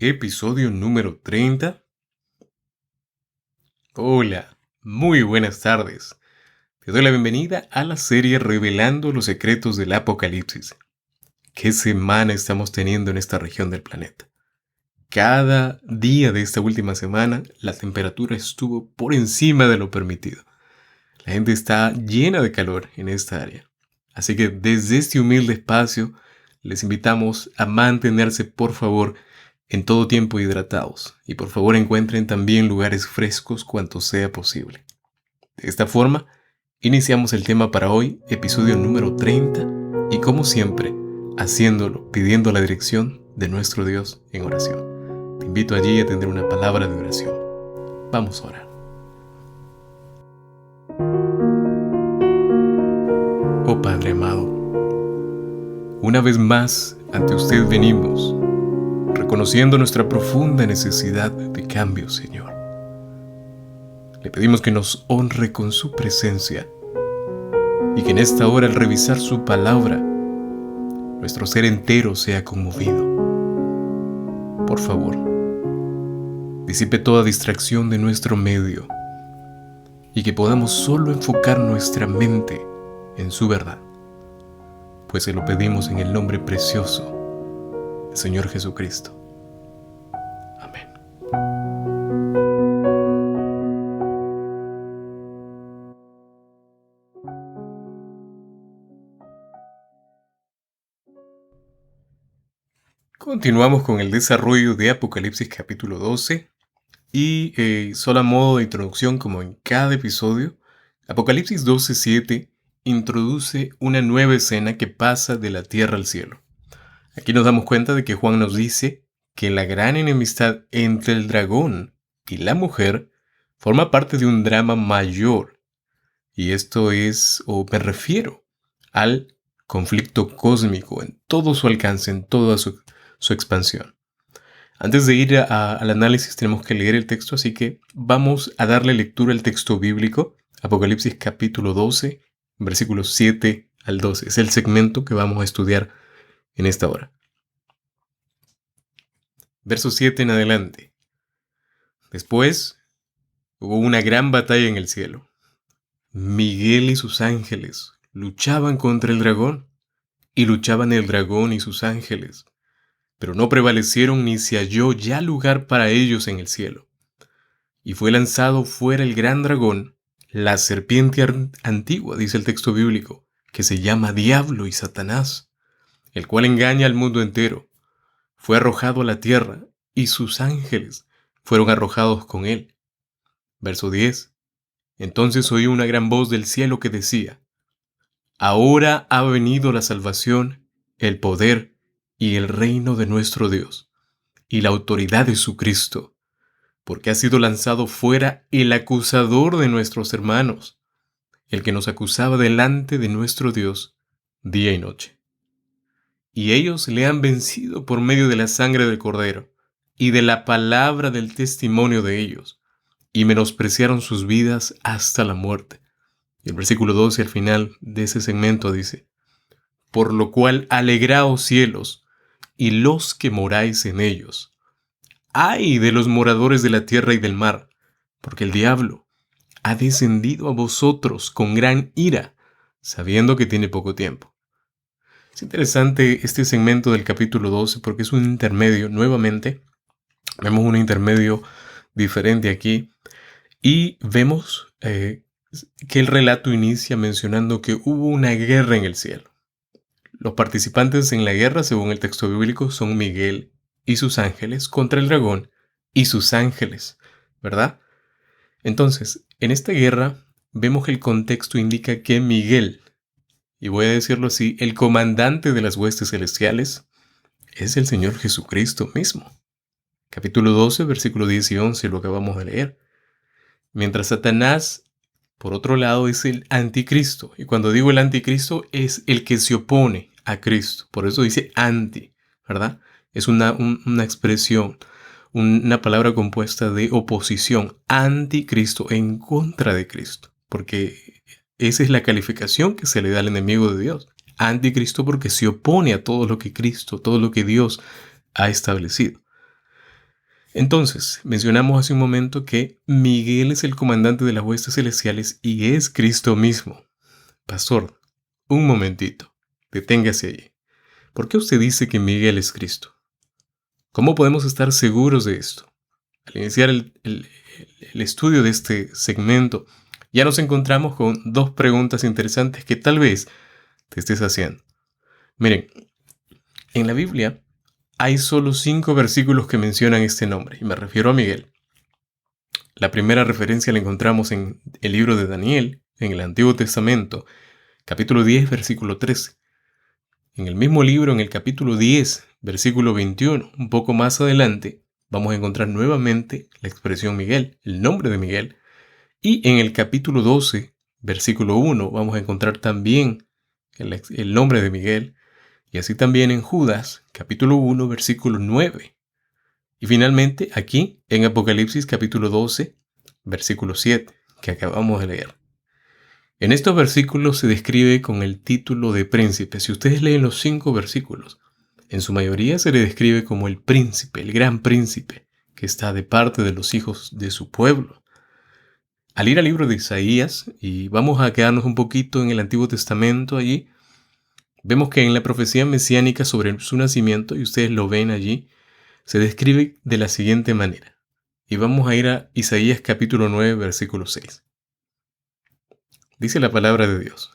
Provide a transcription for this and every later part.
episodio número 30. Hola, muy buenas tardes. Te doy la bienvenida a la serie Revelando los secretos del Apocalipsis. ¿Qué semana estamos teniendo en esta región del planeta? Cada día de esta última semana, la temperatura estuvo por encima de lo permitido. La gente está llena de calor en esta área. Así que desde este humilde espacio, les invitamos a mantenerse, por favor, en todo tiempo hidratados. Y por favor encuentren también lugares frescos cuanto sea posible. De esta forma, iniciamos el tema para hoy, episodio número 30, y como siempre, haciéndolo, pidiendo la dirección de nuestro Dios en oración. Te invito allí a tener una palabra de oración. Vamos a orar. Oh Padre amado, una vez más ante usted venimos, reconociendo nuestra profunda necesidad de cambio, Señor. Le pedimos que nos honre con su presencia y que en esta hora, al revisar su palabra, nuestro ser entero sea conmovido. Por favor, disipe toda distracción de nuestro medio y que podamos solo enfocar nuestra mente en su verdad, pues se lo pedimos en el nombre precioso del Señor Jesucristo. Amén. Continuamos con el desarrollo de Apocalipsis capítulo 12 y solo a modo de introducción, como en cada episodio, Apocalipsis 12:7 introduce una nueva escena que pasa de la tierra al cielo. Aquí nos damos cuenta de que Juan nos dice que la gran enemistad entre el dragón y la mujer forma parte de un drama mayor. Y esto es, o me refiero, al conflicto cósmico en todo su alcance, en toda su expansión. Antes de ir al análisis tenemos que leer el texto, así que vamos a darle lectura al texto bíblico, Apocalipsis capítulo 12, versículos 7 al 12. Es el segmento que vamos a estudiar en esta hora. Verso 7 en adelante. Después hubo una gran batalla en el cielo. Miguel y sus ángeles luchaban contra el dragón, y luchaban el dragón y sus ángeles, pero no prevalecieron ni se halló ya lugar para ellos en el cielo. Y fue lanzado fuera el gran dragón, la serpiente antigua, dice el texto bíblico, que se llama Diablo y Satanás, el cual engaña al mundo entero. Fue arrojado a la tierra, y sus ángeles fueron arrojados con él. Verso 10. Entonces oí una gran voz del cielo que decía: Ahora ha venido la salvación, el poder y el reino de nuestro Dios, y la autoridad de su Cristo, porque ha sido lanzado fuera el acusador de nuestros hermanos, el que nos acusaba delante de nuestro Dios día y noche. Y ellos le han vencido por medio de la sangre del Cordero y de la palabra del testimonio de ellos, y menospreciaron sus vidas hasta la muerte. Y el versículo 12 al final de ese segmento dice: Por lo cual alegraos cielos, y los que moráis en ellos. ¡Ay de los moradores de la tierra y del mar! Porque el diablo ha descendido a vosotros con gran ira, sabiendo que tiene poco tiempo. Es interesante este segmento del capítulo 12 porque es un intermedio. Nuevamente, vemos un intermedio diferente aquí y vemos que el relato inicia mencionando que hubo una guerra en el cielo. Los participantes en la guerra, según el texto bíblico, son Miguel y sus ángeles contra el dragón y sus ángeles, ¿verdad? Entonces, en esta guerra vemos que el contexto indica que Miguel, y voy a decirlo así, el comandante de las huestes celestiales, es el Señor Jesucristo mismo. Capítulo 12, versículo 10 y 11, lo acabamos de leer. Mientras Satanás, por otro lado, es el anticristo. Y cuando digo el anticristo, es el que se opone a Cristo. Por eso dice anti, ¿verdad? Es una expresión, una palabra compuesta de oposición. Anticristo, en contra de Cristo. Porque esa es la calificación que se le da al enemigo de Dios. Anticristo porque se opone a todo lo que Cristo, todo lo que Dios ha establecido. Entonces, mencionamos hace un momento que Miguel es el comandante de las huestes celestiales y es Cristo mismo. Pastor, un momentito, deténgase allí. ¿Por qué usted dice que Miguel es Cristo? ¿Cómo podemos estar seguros de esto? Al iniciar el estudio de este segmento, ya nos encontramos con dos preguntas interesantes que tal vez te estés haciendo. Miren, en la Biblia hay solo 5 versículos que mencionan este nombre, y me refiero a Miguel. La primera referencia la encontramos en el libro de Daniel, en el Antiguo Testamento, capítulo 10, versículo 13. En el mismo libro, en el capítulo 10, versículo 21, un poco más adelante, vamos a encontrar nuevamente la expresión Miguel, el nombre de Miguel. Y en el capítulo 12, versículo 1, vamos a encontrar también el nombre de Miguel. Y así también en Judas, capítulo 1, versículo 9. Y finalmente aquí en Apocalipsis, capítulo 12, versículo 7, que acabamos de leer. En estos versículos se describe con el título de príncipe. Si ustedes leen los 5 versículos, en su mayoría se le describe como el príncipe, el gran príncipe, que está de parte de los hijos de su pueblo. Al ir al libro de Isaías, y vamos a quedarnos un poquito en el Antiguo Testamento allí, vemos que en la profecía mesiánica sobre su nacimiento, y ustedes lo ven allí, se describe de la siguiente manera. Y vamos a ir a Isaías capítulo 9, versículo 6. Dice la palabra de Dios: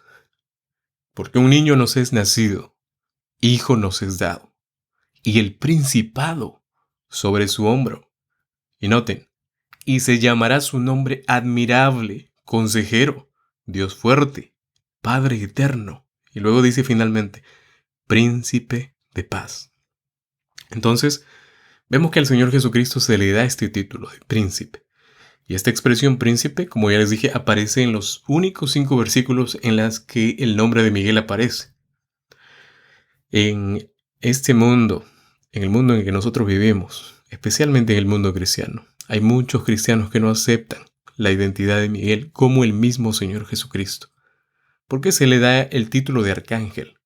porque un niño nos es nacido, hijo nos es dado, y el principado sobre su hombro. Y noten, y se llamará su nombre admirable, consejero, Dios fuerte, Padre eterno. Y luego dice finalmente, príncipe de paz. Entonces, vemos que al Señor Jesucristo se le da este título de príncipe. Y esta expresión príncipe, como ya les dije, aparece en los únicos 5 versículos en las que el nombre de Miguel aparece. En este mundo, en el mundo en el que nosotros vivimos, especialmente en el mundo cristiano, hay muchos cristianos que no aceptan la identidad de Miguel como el mismo Señor Jesucristo. ¿Por qué se le da el título de arcángel?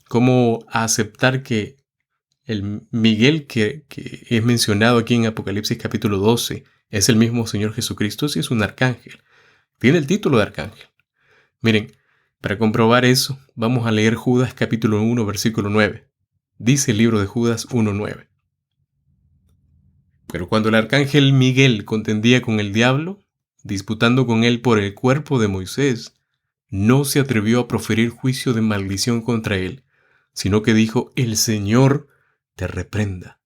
¿Cómo aceptar que el Miguel que es mencionado aquí en Apocalipsis capítulo 12 es el mismo Señor Jesucristo si es un arcángel? Tiene el título de arcángel. Miren, para comprobar eso, vamos a leer Judas capítulo 1, versículo 9. Dice el libro de Judas 1:9. Pero cuando el arcángel Miguel contendía con el diablo, disputando con él por el cuerpo de Moisés, no se atrevió a proferir juicio de maldición contra él, sino que dijo: el Señor te reprenda.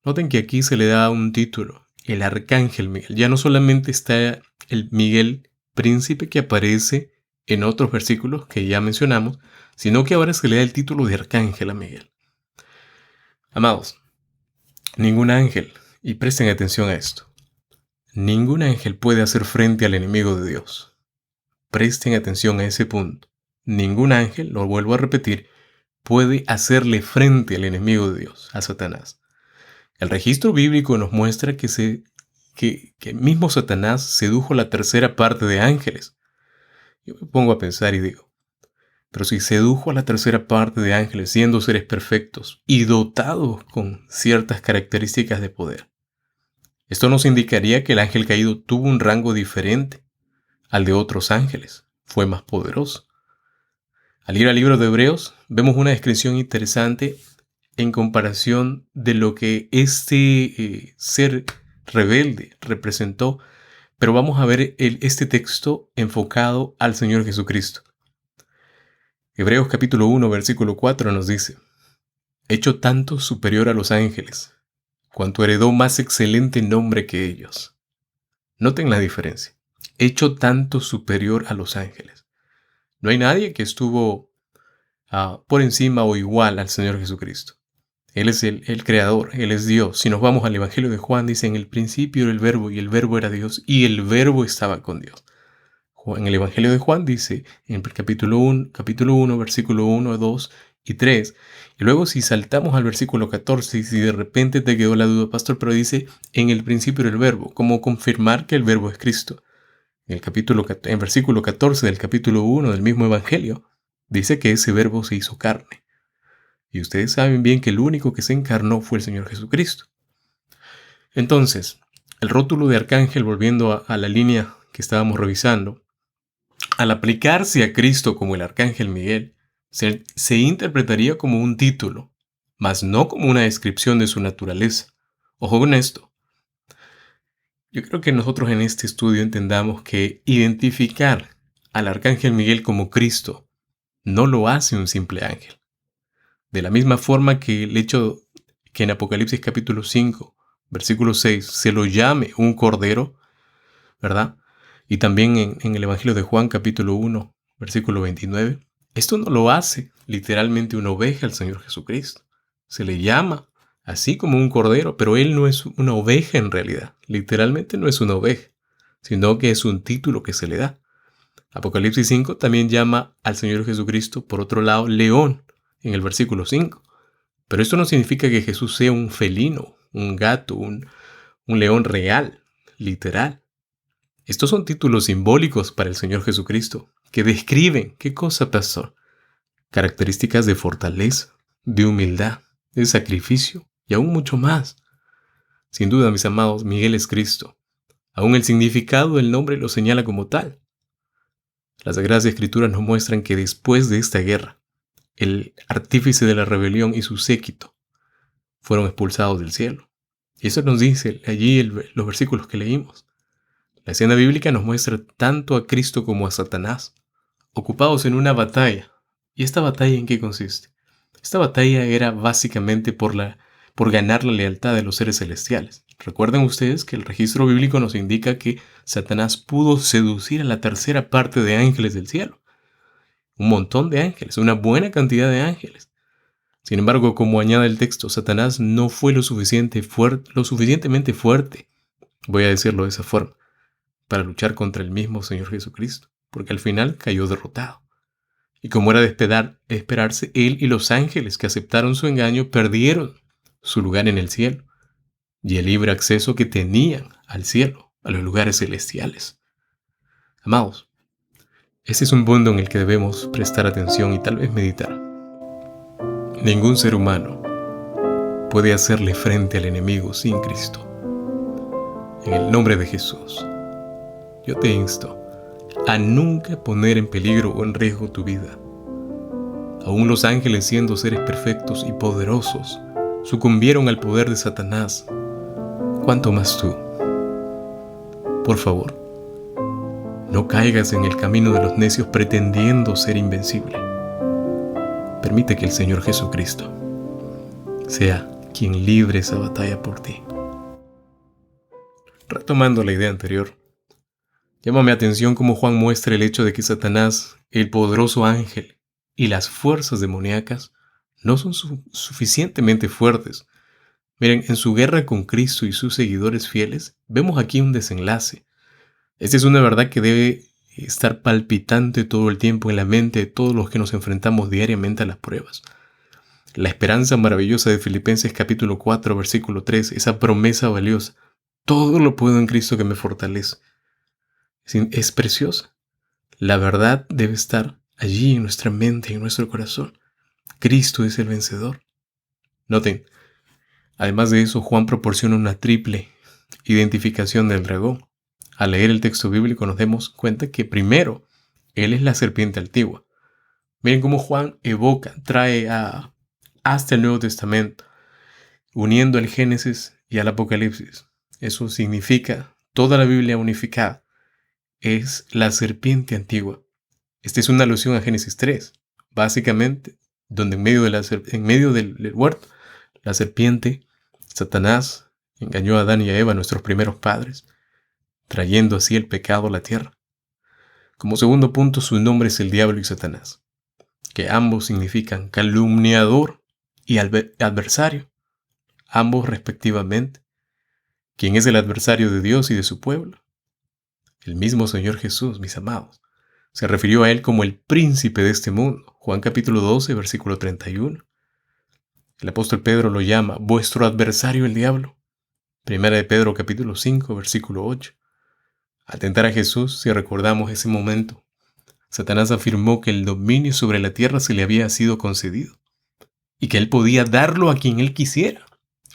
Noten que aquí se le da un título, el arcángel Miguel. Ya no solamente está el Miguel príncipe que aparece en otros versículos que ya mencionamos, sino que ahora se le da el título de arcángel a Miguel. Amados, ningún ángel, y presten atención a esto, ningún ángel puede hacer frente al enemigo de Dios. Presten atención a ese punto. Ningún ángel, lo vuelvo a repetir, puede hacerle frente al enemigo de Dios, a Satanás. El registro bíblico nos muestra que mismo Satanás sedujo la tercera parte de ángeles. Yo me pongo a pensar y digo, pero si sedujo a la tercera parte de ángeles siendo seres perfectos y dotados con ciertas características de poder, esto nos indicaría que el ángel caído tuvo un rango diferente al de otros ángeles, fue más poderoso. Al ir al libro de Hebreos, vemos una descripción interesante en comparación de lo que este ser rebelde representó, pero vamos a ver este texto enfocado al Señor Jesucristo. Hebreos capítulo 1, versículo 4 nos dice: hecho tanto superior a los ángeles, cuanto heredó más excelente nombre que ellos. Noten la diferencia. Hecho tanto superior a los ángeles. No hay nadie que estuvo por encima o igual al Señor Jesucristo. Él es el creador, Él es Dios. Si nos vamos al Evangelio de Juan, dice: en el principio era el verbo, y el verbo era Dios, y el verbo estaba con Dios. En el Evangelio de Juan dice, en el capítulo 1, versículo 1, 2 y 3. Y luego si saltamos al versículo 14, y si de repente te quedó la duda, pastor, pero dice: en el principio era el verbo, como confirmar que el verbo es Cristo. En versículo 14 del capítulo 1 del mismo Evangelio, dice que ese verbo se hizo carne. Y ustedes saben bien que el único que se encarnó fue el Señor Jesucristo. Entonces, el rótulo de arcángel, volviendo a la línea que estábamos revisando, al aplicarse a Cristo como el arcángel Miguel, se interpretaría como un título, mas no como una descripción de su naturaleza. Ojo con esto. Yo creo que nosotros en este estudio entendamos que identificar al arcángel Miguel como Cristo no lo hace un simple ángel. De la misma forma que el hecho que en Apocalipsis capítulo 5, versículo 6, se lo llame un cordero, ¿verdad? Y también en el Evangelio de Juan capítulo 1, versículo 29, esto no lo hace literalmente una oveja al Señor Jesucristo. Se le llama así como un cordero, pero Él no es una oveja en realidad. Literalmente no es una oveja, sino que es un título que se le da. Apocalipsis 5 también llama al Señor Jesucristo, por otro lado, león, en el versículo 5. Pero esto no significa que Jesús sea un felino, un gato, un león real, literal. Estos son títulos simbólicos para el Señor Jesucristo, que describen, ¿qué cosa, pastor? Características de fortaleza, de humildad, de sacrificio y aún mucho más. Sin duda, mis amados, Miguel es Cristo. Aún el significado del nombre lo señala como tal. Las Sagradas Escrituras nos muestran que después de esta guerra, el artífice de la rebelión y su séquito fueron expulsados del cielo. Y eso nos dice allí los versículos que leímos. La escena bíblica nos muestra tanto a Cristo como a Satanás, ocupados en una batalla. ¿Y esta batalla en qué consiste? Esta batalla era básicamente por ganar la lealtad de los seres celestiales. Recuerden ustedes que el registro bíblico nos indica que Satanás pudo seducir a la tercera parte de ángeles del cielo. Un montón de ángeles, una buena cantidad de ángeles. Sin embargo, como añade el texto, Satanás no fue lo suficientemente fuerte, voy a decirlo de esa forma, para luchar contra el mismo Señor Jesucristo, porque al final cayó derrotado. Y como era de esperarse, él y los ángeles que aceptaron su engaño perdieron su lugar en el cielo y el libre acceso que tenían al cielo, a los lugares celestiales. Amados, este es un punto en el que debemos prestar atención y tal vez meditar. Ningún ser humano puede hacerle frente al enemigo sin Cristo. En el nombre de Jesús, yo te insto a nunca poner en peligro o en riesgo tu vida. Aún los ángeles, siendo seres perfectos y poderosos, sucumbieron al poder de Satanás. ¿Cuánto más tú? Por favor, no caigas en el camino de los necios pretendiendo ser invencible. Permite que el Señor Jesucristo sea quien libre esa batalla por ti. Retomando la idea anterior, llama mi atención cómo Juan muestra el hecho de que Satanás, el poderoso ángel, y las fuerzas demoníacas no son suficientemente fuertes. Miren, en su guerra con Cristo y sus seguidores fieles, vemos aquí un desenlace. Esta es una verdad que debe estar palpitante todo el tiempo en la mente de todos los que nos enfrentamos diariamente a las pruebas. La esperanza maravillosa de Filipenses capítulo 4, versículo 3, esa promesa valiosa. Todo lo puedo en Cristo que me fortalece. Es preciosa. La verdad debe estar allí en nuestra mente y en nuestro corazón. Cristo es el vencedor. Noten, además de eso, Juan proporciona una triple identificación del dragón. Al leer el texto bíblico nos damos cuenta que primero, él es la serpiente antigua. Miren cómo Juan trae hasta el Nuevo Testamento, uniendo el Génesis y al Apocalipsis. Eso significa toda la Biblia unificada. Es la serpiente antigua. Esta es una alusión a Génesis 3, básicamente, donde en medio del huerto, la serpiente, Satanás, engañó a Adán y a Eva, nuestros primeros padres, trayendo así el pecado a la tierra. Como segundo punto, su nombre es el diablo y Satanás, que ambos significan calumniador y adversario, ambos respectivamente. ¿Quién es el adversario de Dios y de su pueblo? El mismo Señor Jesús, mis amados. Se refirió a él como el príncipe de este mundo. Juan capítulo 12, versículo 31. El apóstol Pedro lo llama vuestro adversario el diablo. Primera de Pedro capítulo 5, versículo 8. Al tentar a Jesús, si recordamos ese momento, Satanás afirmó que el dominio sobre la tierra se le había sido concedido y que él podía darlo a quien él quisiera.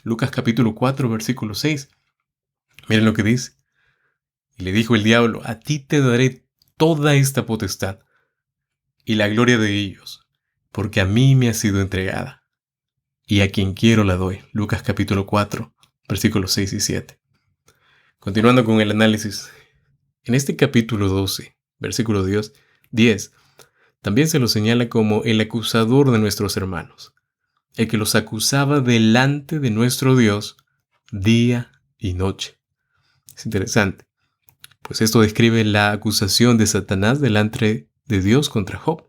Lucas capítulo 4, versículo 6. Miren lo que dice. Y le dijo el diablo: a ti te daré toda esta potestad y la gloria de ellos, porque a mí me ha sido entregada, y a quien quiero la doy. Lucas capítulo 4, versículos 6 y 7. Continuando con el análisis, en este capítulo 12, versículo 10, también se lo señala como el acusador de nuestros hermanos, el que los acusaba delante de nuestro Dios día y noche. Es interesante, pues esto describe la acusación de Satanás delante de Dios contra Job.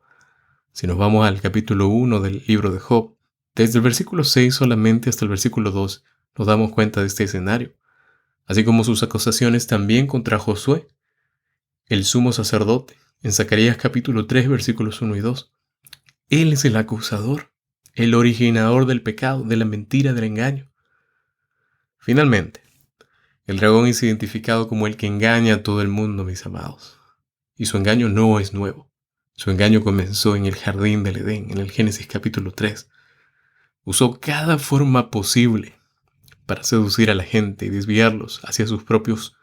Si nos vamos al capítulo 1 del libro de Job, desde el versículo 6 solamente hasta el versículo 2, nos damos cuenta de este escenario, así como sus acusaciones también contra Josué, el sumo sacerdote, en Zacarías capítulo 3, versículos 1 y 2. Él es el acusador, el originador del pecado, de la mentira, del engaño. Finalmente, el dragón es identificado como el que engaña a todo el mundo, mis amados. Y su engaño no es nuevo. Su engaño comenzó en el jardín del Edén, en el Génesis capítulo 3. Usó cada forma posible para seducir a la gente y desviarlos hacia sus propios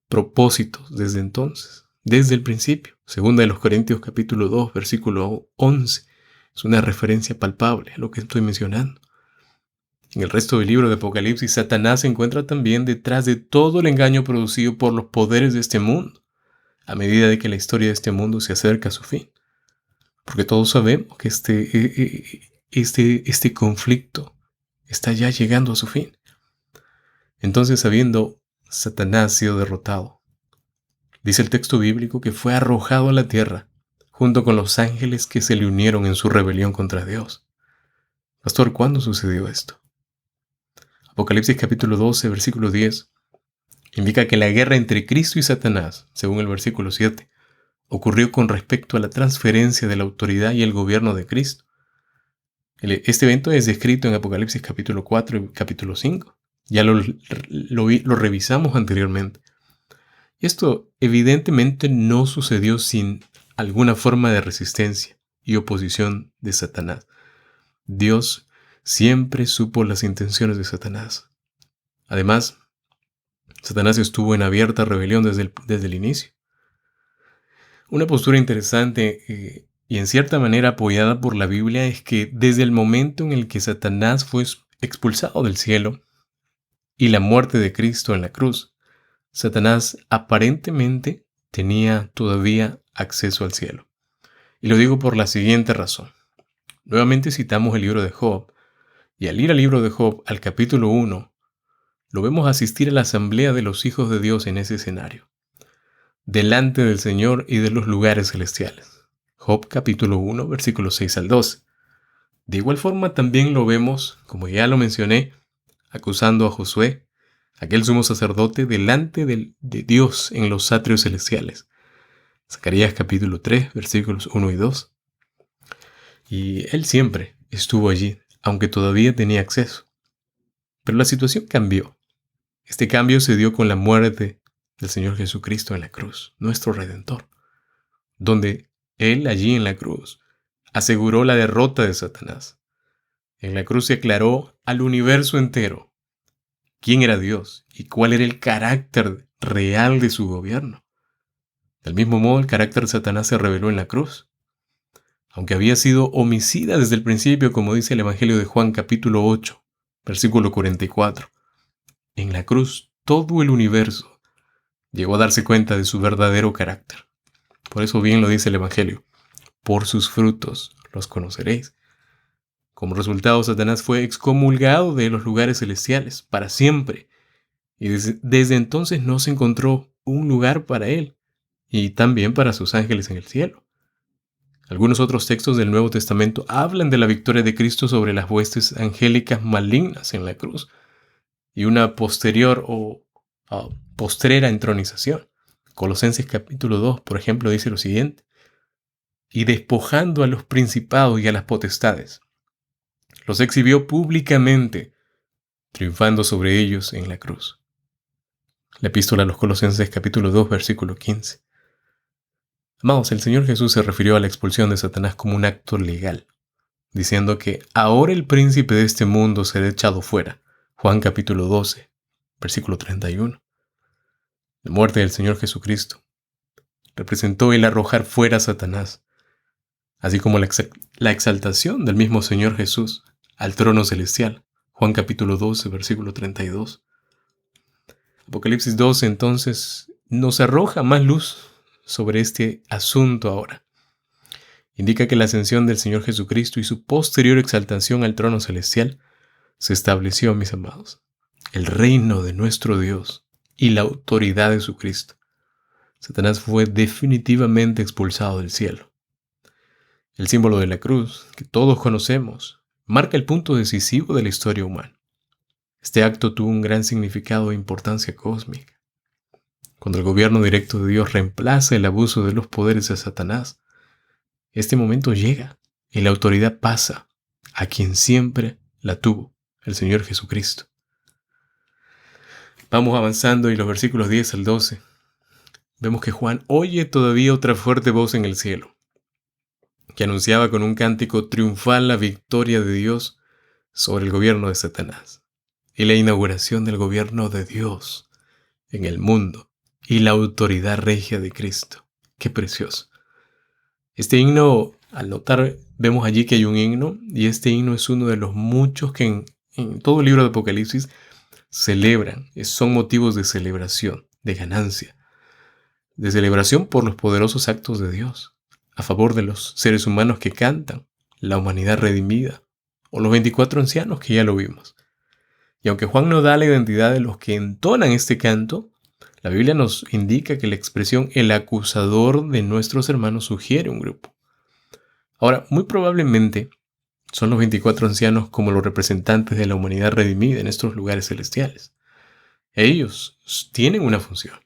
propósitos desde entonces, desde el principio. Segunda de los Corintios capítulo 2, versículo 11. Es una referencia palpable a lo que estoy mencionando. En el resto del libro de Apocalipsis, Satanás se encuentra también detrás de todo el engaño producido por los poderes de este mundo, a medida de que la historia de este mundo se acerca a su fin. Porque todos sabemos que este conflicto está ya llegando a su fin. Entonces, habiendo Satanás sido derrotado, dice el texto bíblico que fue arrojado a la tierra, junto con los ángeles que se le unieron en su rebelión contra Dios. Pastor, ¿cuándo sucedió esto? Apocalipsis capítulo 12, versículo 10, indica que la guerra entre Cristo y Satanás, según el versículo 7, ocurrió con respecto a la transferencia de la autoridad y el gobierno de Cristo. Este evento es descrito en Apocalipsis capítulo 4 y capítulo 5. Ya lo revisamos anteriormente. Y esto evidentemente no sucedió sin alguna forma de resistencia y oposición de Satanás. Dios siempre supo las intenciones de Satanás. Además, Satanás estuvo en abierta rebelión desde el inicio. Una postura interesante y en cierta manera apoyada por la Biblia es que desde el momento en el que Satanás fue expulsado del cielo y la muerte de Cristo en la cruz, Satanás aparentemente tenía todavía acceso al cielo. Y lo digo por la siguiente razón. Nuevamente citamos el libro de Job, y al ir al libro de Job, al capítulo 1, lo vemos asistir a la asamblea de los hijos de Dios en ese escenario, delante del Señor y de los lugares celestiales. Job capítulo 1, versículos 6 al 12. De igual forma también lo vemos, como ya lo mencioné, acusando a Josué, aquel sumo sacerdote, delante de Dios en los atrios celestiales. Zacarías capítulo 3, versículos 1 y 2. Y él siempre estuvo allí, aunque todavía tenía acceso. Pero la situación cambió. Este cambio se dio con la muerte del Señor Jesucristo en la cruz, nuestro Redentor, donde Él allí en la cruz aseguró la derrota de Satanás. En la cruz se aclaró al universo entero quién era Dios y cuál era el carácter real de su gobierno. Del mismo modo, el carácter de Satanás se reveló en la cruz. Aunque había sido homicida desde el principio, como dice el Evangelio de Juan capítulo 8, versículo 44, en la cruz todo el universo llegó a darse cuenta de su verdadero carácter. Por eso bien lo dice el Evangelio: por sus frutos los conoceréis. Como resultado, Satanás fue excomulgado de los lugares celestiales para siempre, y desde entonces no se encontró un lugar para él, y también para sus ángeles en el cielo. Algunos otros textos del Nuevo Testamento hablan de la victoria de Cristo sobre las huestes angélicas malignas en la cruz, y una posterior o postrera entronización. Colosenses capítulo 2, por ejemplo, dice lo siguiente: y despojando a los principados y a las potestades, los exhibió públicamente, triunfando sobre ellos en la cruz. La epístola a los Colosenses capítulo 2, versículo 15. Amados, el Señor Jesús se refirió a la expulsión de Satanás como un acto legal, diciendo que ahora el príncipe de este mundo será echado fuera. Juan capítulo 12, versículo 31. La muerte del Señor Jesucristo representó el arrojar fuera a Satanás, así como la exaltación del mismo Señor Jesús al trono celestial. Juan capítulo 12, versículo 32. Apocalipsis 12 entonces nos arroja más luz sobre este asunto ahora. Indica que la ascensión del Señor Jesucristo y su posterior exaltación al trono celestial se estableció, mis amados, el reino de nuestro Dios y la autoridad de su Cristo. Satanás fue definitivamente expulsado del cielo. El símbolo de la cruz, que todos conocemos, marca el punto decisivo de la historia humana. Este acto tuvo un gran significado e importancia cósmica. Cuando el gobierno directo de Dios reemplaza el abuso de los poderes de Satanás, este momento llega y la autoridad pasa a quien siempre la tuvo, el Señor Jesucristo. Vamos avanzando y los versículos 10 al 12. Vemos que Juan oye todavía otra fuerte voz en el cielo, que anunciaba con un cántico triunfal la victoria de Dios sobre el gobierno de Satanás y la inauguración del gobierno de Dios en el mundo y la autoridad regia de Cristo. ¡Qué precioso! Este himno, al notar, vemos allí que hay un himno, y este himno es uno de los muchos que en todo el libro de Apocalipsis celebran, son motivos de celebración, de ganancia, de celebración por los poderosos actos de Dios, a favor de los seres humanos que cantan, la humanidad redimida, o los 24 ancianos que ya lo vimos. Y aunque Juan no da la identidad de los que entonan este canto, la Biblia nos indica que la expresión el acusador de nuestros hermanos sugiere un grupo. Ahora, muy probablemente son los 24 ancianos como los representantes de la humanidad redimida en estos lugares celestiales. Ellos tienen una función.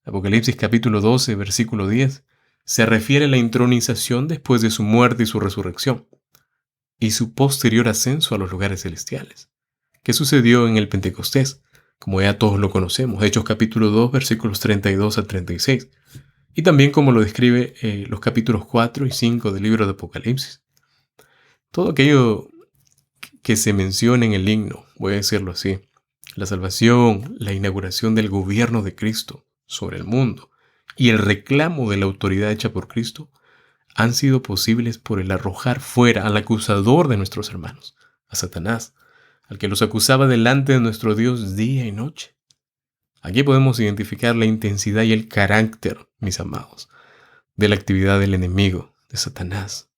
Apocalipsis capítulo 12, versículo 10, se refiere a la intronización después de su muerte y su resurrección, y su posterior ascenso a los lugares celestiales, que sucedió en el Pentecostés, como ya todos lo conocemos, Hechos capítulo 2, versículos 32 a 36, y también como lo describe los capítulos 4 y 5 del libro de Apocalipsis. Todo aquello que se menciona en el himno, voy a decirlo así, la salvación, la inauguración del gobierno de Cristo sobre el mundo y el reclamo de la autoridad hecha por Cristo, han sido posibles por el arrojar fuera al acusador de nuestros hermanos, a Satanás, al que los acusaba delante de nuestro Dios día y noche. Aquí podemos identificar la intensidad y el carácter, mis amados, de la actividad del enemigo, de Satanás.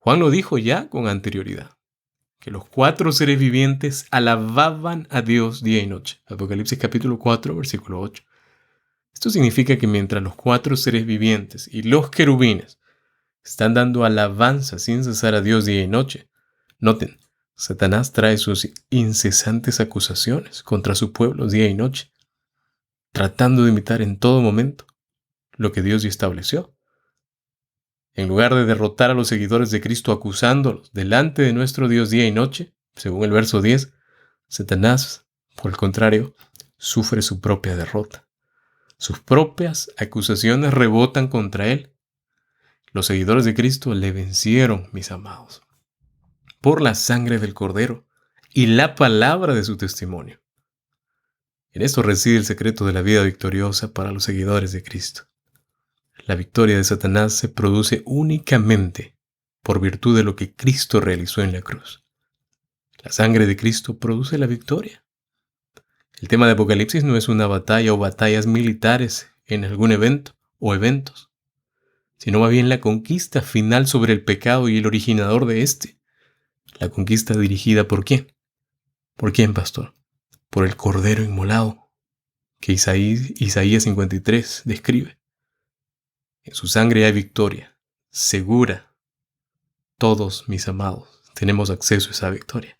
Juan lo dijo ya con anterioridad, que los 4 seres vivientes alababan a Dios día y noche. Apocalipsis capítulo 4, versículo 8. Esto significa que mientras los 4 seres vivientes y los querubines están dando alabanza sin cesar a Dios día y noche, noten, Satanás trae sus incesantes acusaciones contra su pueblo día y noche, tratando de imitar en todo momento lo que Dios ya estableció. En lugar de derrotar a los seguidores de Cristo acusándolos delante de nuestro Dios día y noche, según el verso 10, Satanás, por el contrario, sufre su propia derrota. Sus propias acusaciones rebotan contra él. Los seguidores de Cristo le vencieron, mis amados, por la sangre del Cordero y la palabra de su testimonio. En esto reside el secreto de la vida victoriosa para los seguidores de Cristo. La victoria de Satanás se produce únicamente por virtud de lo que Cristo realizó en la cruz. La sangre de Cristo produce la victoria. El tema de Apocalipsis no es una batalla o batallas militares en algún evento o eventos, sino más bien la conquista final sobre el pecado y el originador de éste. La conquista dirigida ¿por quién? ¿Por quién, pastor? Por el Cordero inmolado, que Isaías 53 describe. En su sangre hay victoria, segura. Todos, mis amados, tenemos acceso a esa victoria.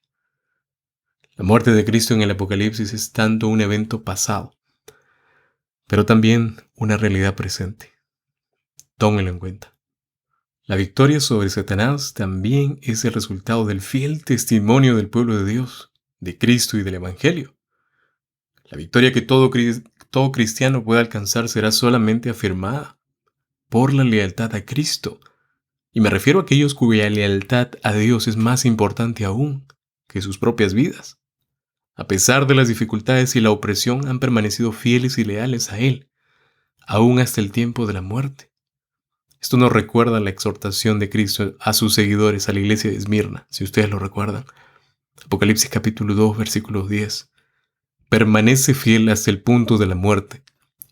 La muerte de Cristo en el Apocalipsis es tanto un evento pasado, pero también una realidad presente. Tómenlo en cuenta. La victoria sobre Satanás también es el resultado del fiel testimonio del pueblo de Dios, de Cristo y del Evangelio. La victoria que todo cristiano puede alcanzar será solamente afirmada por la lealtad a Cristo. Y me refiero a aquellos cuya lealtad a Dios es más importante aún que sus propias vidas. a pesar de las dificultades y la opresión, han permanecido fieles y leales a Él, aún hasta el tiempo de la muerte. Esto nos recuerda la exhortación de Cristo a sus seguidores, a la iglesia de Esmirna, si ustedes lo recuerdan. Apocalipsis capítulo 2, versículo 10. Permanece fiel hasta el punto de la muerte,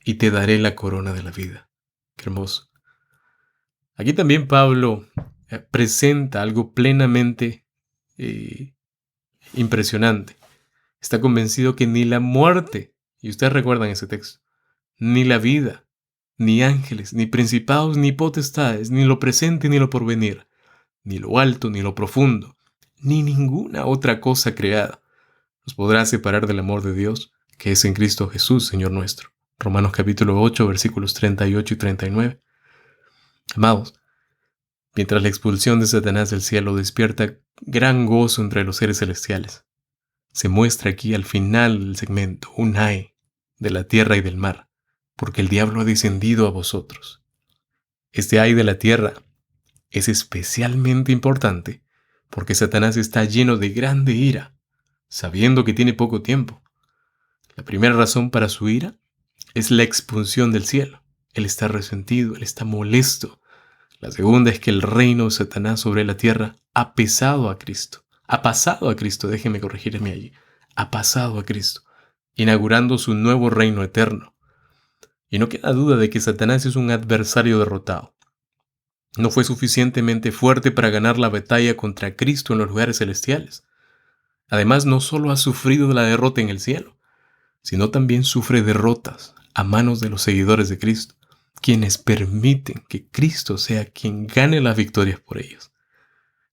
y te daré la corona de la vida. Qué hermoso. Aquí también Pablo presenta algo plenamente impresionante. Está convencido que ni la muerte, y ustedes recuerdan ese texto, ni la vida, ni ángeles, ni principados, ni potestades, ni lo presente, ni lo porvenir, ni lo alto, ni lo profundo, ni ninguna otra cosa creada nos podrá separar del amor de Dios, que es en Cristo Jesús, Señor nuestro. Romanos capítulo 8, versículos 38 y 39. Amados, mientras la expulsión de Satanás del cielo despierta gran gozo entre los seres celestiales, se muestra aquí al final del segmento un ay de la tierra y del mar, porque el diablo ha descendido a vosotros. Este ay de la tierra es especialmente importante porque Satanás está lleno de grande ira, sabiendo que tiene poco tiempo. La primera razón para su ira es la expulsión del cielo. Él está resentido, él está molesto. La segunda es que el reino de Satanás sobre la tierra ha pesado a Cristo. Ha pasado a Cristo, déjenme corregirme allí. Ha pasado a Cristo, inaugurando su nuevo reino eterno. Y no queda duda de que Satanás es un adversario derrotado. No fue suficientemente fuerte para ganar la batalla contra Cristo en los lugares celestiales. Además, no solo ha sufrido la derrota en el cielo, sino también sufre derrotas a manos de los seguidores de Cristo, quienes permiten que Cristo sea quien gane las victorias por ellos.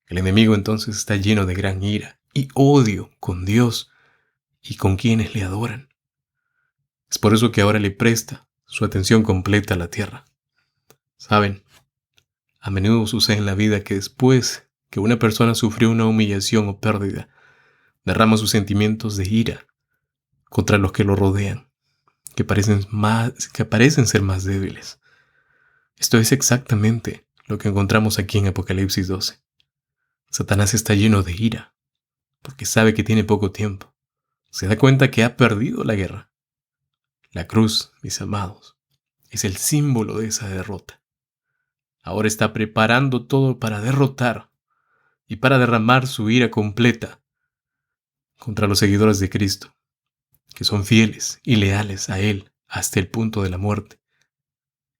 El enemigo entonces está lleno de gran ira y odio con Dios y con quienes le adoran. Es por eso que ahora le presta su atención completa a la tierra. ¿Saben? A menudo sucede en la vida que después que una persona sufrió una humillación o pérdida, derrama sus sentimientos de ira contra los que lo rodean, que parecen ser más débiles. Esto es exactamente lo que encontramos aquí en Apocalipsis 12. Satanás está lleno de ira, porque sabe que tiene poco tiempo. Se da cuenta que ha perdido la guerra. La cruz, mis amados, es el símbolo de esa derrota. Ahora está preparando todo para derrotar y para derramar su ira completa contra los seguidores de Cristo, que son fieles y leales a Él hasta el punto de la muerte.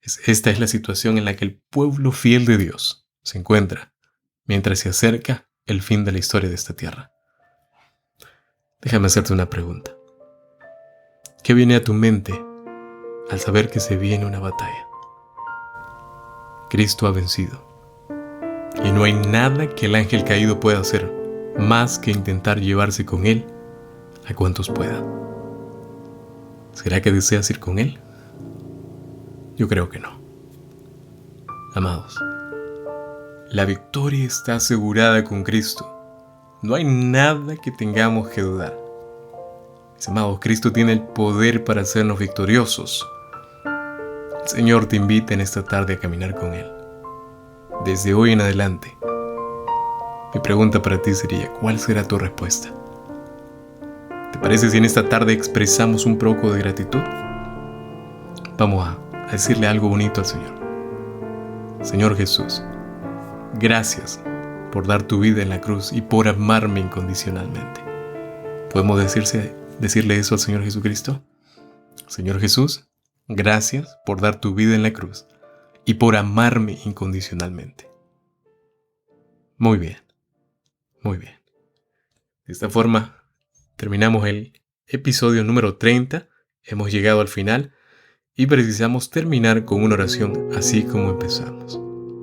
Esta es la situación en la que el pueblo fiel de Dios se encuentra mientras se acerca el fin de la historia de esta tierra. Déjame hacerte una pregunta. ¿Qué viene a tu mente al saber que se viene una batalla? Cristo ha vencido, y no hay nada que el ángel caído pueda hacer más que intentar llevarse con él a cuantos pueda. ¿Será que deseas ir con él? Yo creo que no. Amados, la victoria está asegurada con Cristo. No hay nada que tengamos que dudar. Mis amados, Cristo tiene el poder para hacernos victoriosos. El Señor te invita en esta tarde a caminar con Él. Desde hoy en adelante, mi pregunta para ti sería, ¿cuál será tu respuesta? ¿Te parece si en esta tarde expresamos un poco de gratitud? Vamos a decirle algo bonito al Señor. Señor Jesús, gracias por dar tu vida en la cruz y por amarme incondicionalmente. ¿Podemos decirle eso al Señor Jesucristo? Señor Jesús, gracias por dar tu vida en la cruz y por amarme incondicionalmente. Muy bien, muy bien. De esta forma, terminamos el episodio número 30. Hemos llegado al final y precisamos terminar con una oración así como empezamos.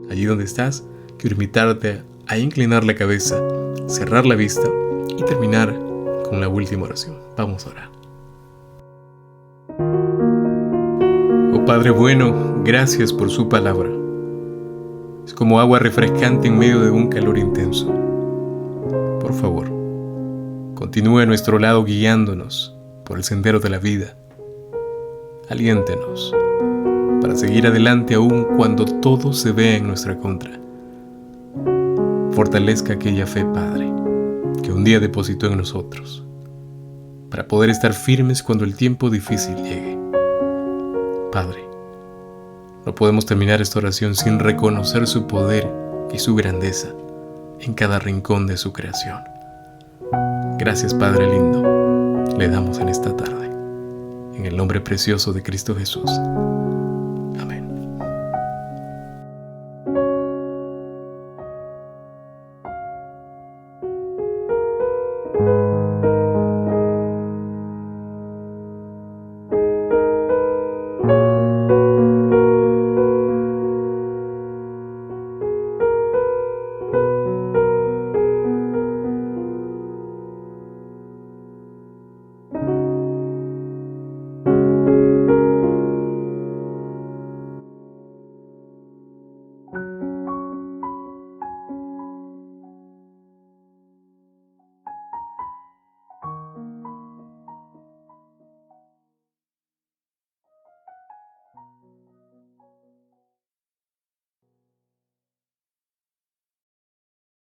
Allí donde estás, quiero invitarte a inclinar la cabeza, cerrar la vista y terminar con la última oración. Vamos a orar. Oh Padre bueno, gracias por su palabra. Es como agua refrescante en medio de un calor intenso. Por favor, continúe a nuestro lado guiándonos por el sendero de la vida. Aliéntenos para seguir adelante aún cuando todo se vea en nuestra contra. Fortalezca aquella fe, Padre, que un día depositó en nosotros. para poder estar firmes cuando el tiempo difícil llegue. Padre, no podemos terminar esta oración sin reconocer su poder y su grandeza en cada rincón de su creación. Gracias, Padre lindo, le damos en esta tarde. En el nombre precioso de Cristo Jesús.